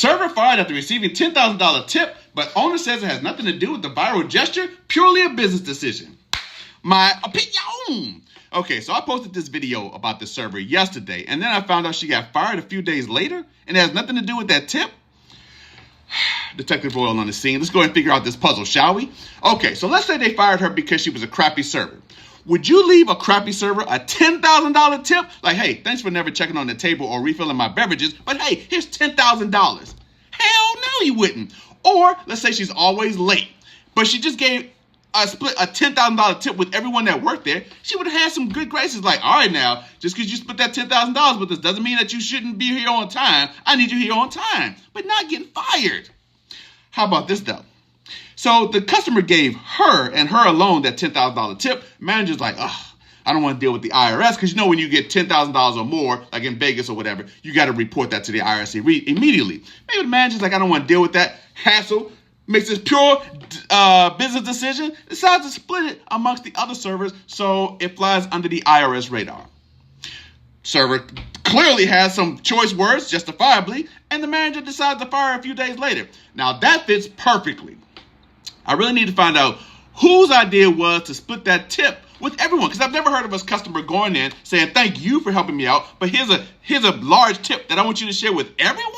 Server fired after receiving $10,000 tip, but owner says it has nothing to do with the viral gesture, purely a business decision. My opinion. Okay, so I posted this video about this server yesterday, and then I found out she got fired a few days later, and it has nothing to do with that tip. Detective Royal on the scene. Let's go ahead and figure out this puzzle, shall we? Okay, so let's say they fired her because she was a crappy server. Would you leave a crappy server a $10,000 tip? Like, hey, thanks for never checking on the table or refilling my beverages, but hey, here's $10,000. Hell no, you wouldn't. Or let's say she's always late, but she just gave a $10,000 tip with everyone that worked there. She would have had some good graces. Like, all right, now, just because you split that $10,000 with us doesn't mean that you shouldn't be here on time. I need you here on time, but not getting fired. How about this, though? So the customer gave her and her alone that $10,000 tip. Manager's like, I don't want to deal with the IRS, because you know when you get $10,000 or more, like in Vegas or whatever, you got to report that to the IRS immediately. Maybe the manager's like, I don't want to deal with that hassle. Makes this pure business decision, decides to split it amongst the other servers so it flies under the IRS radar. Server clearly has some choice words, justifiably, and the manager decides to fire a few days later. Now that fits perfectly. I really need to find out whose idea was to split that tip with everyone, because I've never heard of a customer going in saying, thank you for helping me out, but here's a large tip that I want you to share with everyone.